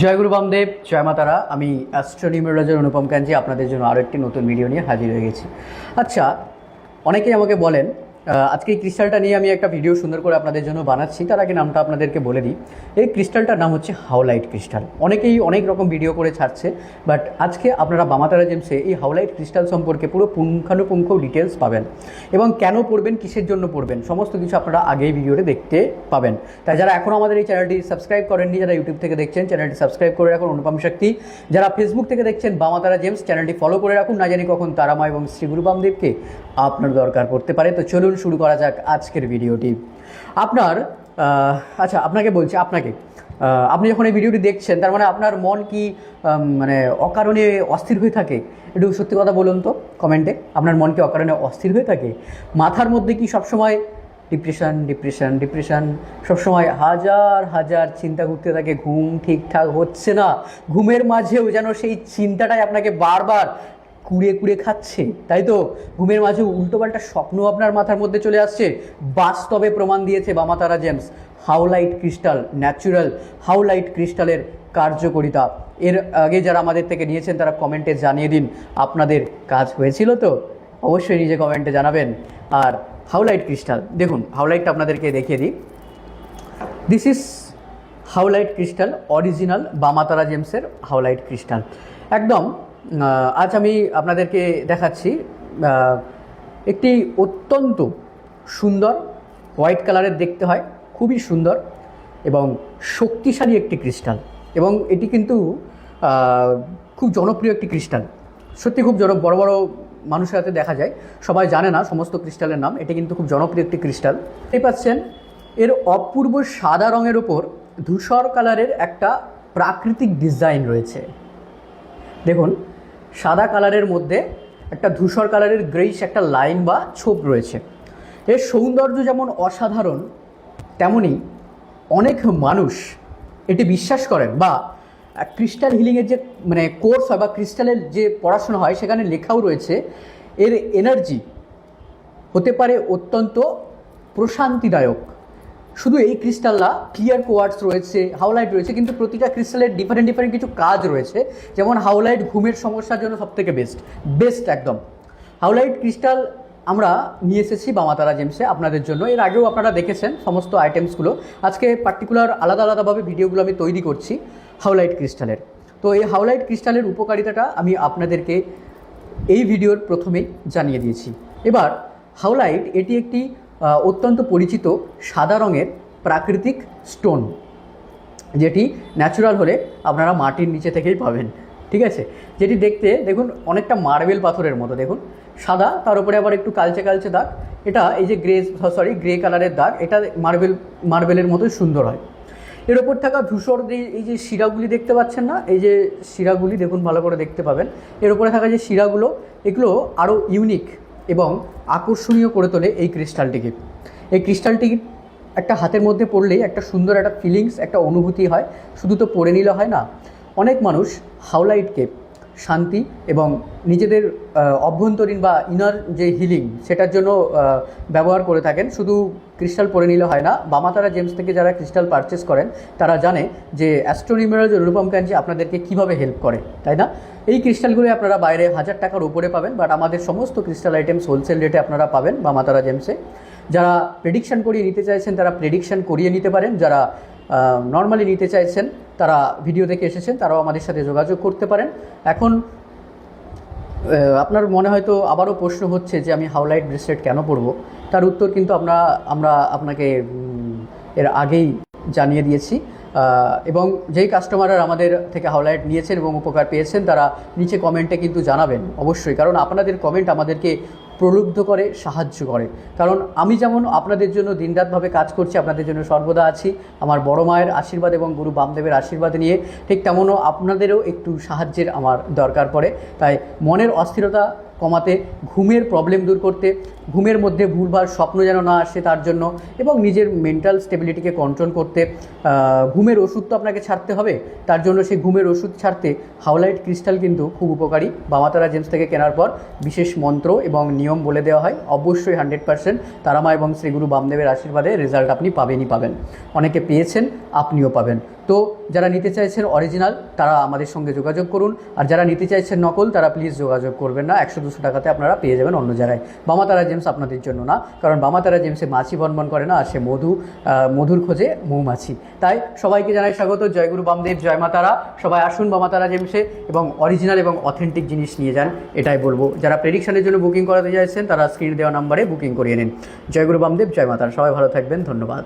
জয় গুরু বামদেব, জয় মাতারা। আমি অ্যাস্ট্রোনিউমেরোলজার অনুপম কাঞ্জি আপনাদের জন্য আরও একটি নতুন ভিডিও নিয়ে হাজির হয়ে গেছি। আচ্ছা, অনেকেই আমাকে বলেন আজকে এই ক্রিস্টালটা নিয়ে আমি একটা ভিডিও সুন্দর করে আপনাদের জন্য বানাচ্ছি। তার আগে নামটা আপনাদেরকে বলে দিই। এই ক্রিস্টালটার নাম হচ্ছে হাওলাইট ক্রিস্টাল। অনেকেই অনেক রকম ভিডিও করে ছাড়ছে, বাট আজকে আপনারা বামাতারা জেমসে এই হাওলাইট ক্রিস্টাল সম্পর্কে পুরো পুঙ্খানুপুঙ্খ ডিটেলস পাবেন এবং কেন পড়বেন, কিসের জন্য পড়বেন, সমস্ত কিছু আপনারা আগেই ভিডিওতে দেখতে পাবেন। তাই যারা এখনও আমাদের এই চ্যানেলটি সাবস্ক্রাইব করেননি, যারা ইউটিউব থেকে দেখছেন চ্যানেলটি সাবস্ক্রাইব করে রাখুন অনুপম শক্তি। যারা ফেসবুক থেকে দেখছেন বামাতারা জেমস, চ্যানেলটি ফলো করে রাখুন। না জানি কখন তারামা এবং শ্রী গুরু বামদেবকে আপনার দরকার পড়তে পারে। তো চলুন শুরু করা যাক আজকের ভিডিওটি। আপনাকে বলছি, আপনি যখন এই ভিডিওটি দেখছেন তার মানে আপনার মন কি মানে অকারণে অস্থির হয়ে থাকে? একটু সত্যি কথা বলুন তো কমেন্টে, আপনার মন কি অকারণে অস্থির হয়ে থাকে? মাথার মধ্যে কি সবসময় ডিপ্রেশন সবসময় হাজার হাজার চিন্তা ঘুরতে থাকে, ঘুম ঠিকঠাক হচ্ছে না, ঘুমের মাঝেও যেন সেই চিন্তাটাই আপনাকে বারবার কুড়ে কুড়ে খাচ্ছে, তাই তো? ঘুমের মাঝে উল্টোপাল্টা স্বপ্ন আপনার মাথার মধ্যে চলে আসছে। বাস্তবে প্রমাণ দিয়েছে বামাতারা জেমস হাওলাইট ক্রিস্টাল, ন্যাচুরাল হাওলাইট ক্রিস্টালের কার্যকারিতা। এর আগে যারা আমাদের থেকে নিয়েছেন তারা কমেন্টে জানিয়ে দিন আপনাদের কাজ হয়েছিল তো? অবশ্যই নিজে কমেন্টে জানাবেন। আর হাওলাইট ক্রিস্টাল দেখুন, হাওলাইটটা আপনাদেরকে দেখিয়ে দিই। দিস ইজ হাওলাইট ক্রিস্টাল, অরিজিনাল বামাতারা জেমসের হাওলাইট ক্রিস্টাল। একদম আজ আমি আপনাদেরকে দেখাচ্ছি একটি অত্যন্ত সুন্দর হোয়াইট কালারের দেখতে হয়, খুবই সুন্দর এবং শক্তিশালী একটি ক্রিস্টাল। এবং এটি কিন্তু খুব জনপ্রিয় একটি ক্রিস্টাল, সত্যি খুব বড় বড় মানুষের হাতে দেখা যায়, সবাই জানে না সমস্ত ক্রিস্টালের নাম। এটি কিন্তু খুব জনপ্রিয় একটি ক্রিস্টাল। দেখতে পাচ্ছেন এর অপূর্ব সাদা রঙের ওপর ধূসর কালারের একটা প্রাকৃতিক ডিজাইন রয়েছে। দেখুন, সাদা কালারের মধ্যে একটা ধূসর কালারের গ্রেইশ একটা লাইন বা ছোপ রয়েছে। এর সৌন্দর্য যেমন অসাধারণ, তেমনি অনেক মানুষ এটি বিশ্বাস করেন, বা ক্রিস্টাল হিলিংয়ের যে কোর্স হয় বা ক্রিস্টালের যে পড়াশোনা হয় সেখানে লেখাও রয়েছে এর এনার্জি হতে পারে অত্যন্ত প্রশান্তিদায়ক। শুধু এই ক্রিস্টাল না, ক্লিয়ার কোয়ার্টস রয়েছে, হাওলাইট রয়েছে, কিন্তু প্রতিটা ক্রিস্টালের ডিফারেন্ট কিছু কাজ রয়েছে। যেমন হাওলাইট ঘুমের সমস্যার জন্য সবথেকে বেস্ট একদম। হাওলাইট ক্রিস্টাল আমরা নিয়ে এসেছি বামাতারা জেমসে আপনাদের জন্য। এর আগেও আপনারা দেখেছেন সমস্ত আইটেমসগুলো। আজকে পার্টিকুলার আলাদাভাবে ভিডিওগুলো আমি তৈরি করছি হাওলাইট ক্রিস্টালের। তো এই হাওলাইট ক্রিস্টালের উপকারিতাটা আমি আপনাদেরকে এই ভিডিওর প্রথমেই জানিয়ে দিয়েছি। এবার হাওলাইট এটি একটি অত্যন্ত পরিচিত সাদা রঙের প্রাকৃতিক স্টোন, যেটি ন্যাচুরাল হলে আপনারা মাটির নিচে থেকেই পাবেন, ঠিক আছে? যেটি দেখতে দেখুন অনেকটা মার্বেল পাথরের মতো, দেখুন সাদা, তার উপরে আবার একটু কালচে দাগ। এটা এই যে গ্রে কালারের দাগ, এটা মার্বেলের মতোই সুন্দর হয়। এর ওপর থাকা ধূসর এই যে শিরাগুলি দেখতে পাচ্ছেন না, এই যে শিরাগুলি দেখুন, ভালো করে দেখতে পাবেন। এর উপরে থাকা যে শিরাগুলো, এগুলো আরও ইউনিক এবং আকর্ষণীয় করে তোলে এই ক্রিস্টালটিকে। এই ক্রিস্টালটি একটা হাতের মধ্যে পড়লেই একটা সুন্দর একটা ফিলিংস, একটা অনুভূতি হয়। শুধু তো পড়ে নিলে হয় না, অনেক মানুষ হাওলাইটকে শান্তি এবং নিজেদের অভ্যন্তরীণ বা ইনার যে হিলিং সেটার জন্য ব্যবহার করে থাকেন। শুধু ক্রিস্টাল পরে নিলে হয় না। বামাতারা জেমস থেকে যারা ক্রিস্টাল পারচেস করেন তারা জানে যে অ্যাস্ট্রোনিউমেরোলজার অনুপম কাঞ্জি আপনাদেরকে কীভাবে হেল্প করে, তাই না? এই ক্রিস্টালগুলো আপনারা বাইরে 1000 টাকার উপরে পাবেন, বাট আমাদের সমস্ত ক্রিস্টাল আইটেমস হোলসেল রেটে আপনারা পাবেন বামাতারা জেমসে। যারা প্রেডিকশান করিয়ে নিতে চাইছেন তারা প্রেডিকশান করিয়ে নিতে পারেন, যারা নর্মালি নিতে চাইছেন তারা ভিডিও দেখে এসেছেন তারাও আমাদের সাথে যোগাযোগ করতে পারেন। এখন আপনার মনে হয়তো আবারও প্রশ্ন হচ্ছে যে আমি হাওলাইট ব্রেসলেট কেন পরবো? তার উত্তর কিন্তু আমরা আপনাকে এর আগেই জানিয়ে দিয়েছি। এবং যেই কাস্টমাররা আমাদের থেকে হাওলাইট নিয়েছেন এবং উপকার পেয়েছেন তারা নিচে কমেন্টে কিন্তু জানাবেন অবশ্যই, কারণ আপনাদের কমেন্ট আমাদেরকে প্রলুব্ধ করে, সাহায্য করে। কারণ আমি যেমন আপনাদের জন্য দিনরাতভাবে কাজ করছি, আপনাদের জন্য সর্বদা আছি আমার বড় মায়ের আশীর্বাদ এবং গুরু বামদেবের আশীর্বাদ নিয়ে, ঠিক তেমনও আপনাদেরও একটু সাহায্যের আমার দরকার পড়ে। তাই মনের অস্থিরতা কমাতে, ঘুমের প্রবলেম দূর করতে, ঘুমের মধ্যে ভুলভাল স্বপ্ন যেন না আসে তার জন্য, এবং নিজের মেন্টাল স্টেবিলিটিকে কন্ট্রোল করতে ঘুমের ওষুধ তো আপনাকে ছাড়তে হবে। তার জন্য সেই ঘুমের ওষুধ ছাড়তে হাওলাইট ক্রিস্টাল কিন্তু খুব উপকারী। বামাতারা জেমস থেকে কেনার পর বিশেষ মন্ত্র এবং নিয়ম বলে দেওয়া হয়। অবশ্যই 100% তারামা এবং শ্রী গুরু বামদেবের আশীর্বাদে রেজাল্ট আপনি পাবেন। অনেকে পেয়েছেন, আপনিও পাবেন। তো যারা নিতে চাইছেন অরিজিনাল তারা আমাদের সঙ্গে যোগাযোগ করুন, আর যারা নিতে চাইছেন নকল তারা প্লিজ যোগাযোগ করবেন না। 100-200 টাকাতে আপনারা পেয়ে যাবেন অন্য জায়গায়। বামাতারা জেমস আপনাদের জন্য না, কারণ বামাতারা জেমসে মাছি বনবন করে না, আর সে মধুর খোঁজে মৌমাছি। তাই সবাইকে জানাই স্বাগত। জয়গুরু বামদেব, জয় মাতারা। সবাই আসুন বামাতারা জেমসে এবং অরিজিনাল এবং অথেন্টিক জিনিস নিয়ে যান, এটাই বলবো। যারা প্রেডিকশনের জন্য বুকিং করাতে চাইছেন তারা স্ক্রিনে দেওয়া নাম্বারে বুকিং করিয়ে নিন। জয়গুরু বামদেব, জয় মাতারা। সবাই ভালো থাকবেন, ধন্যবাদ।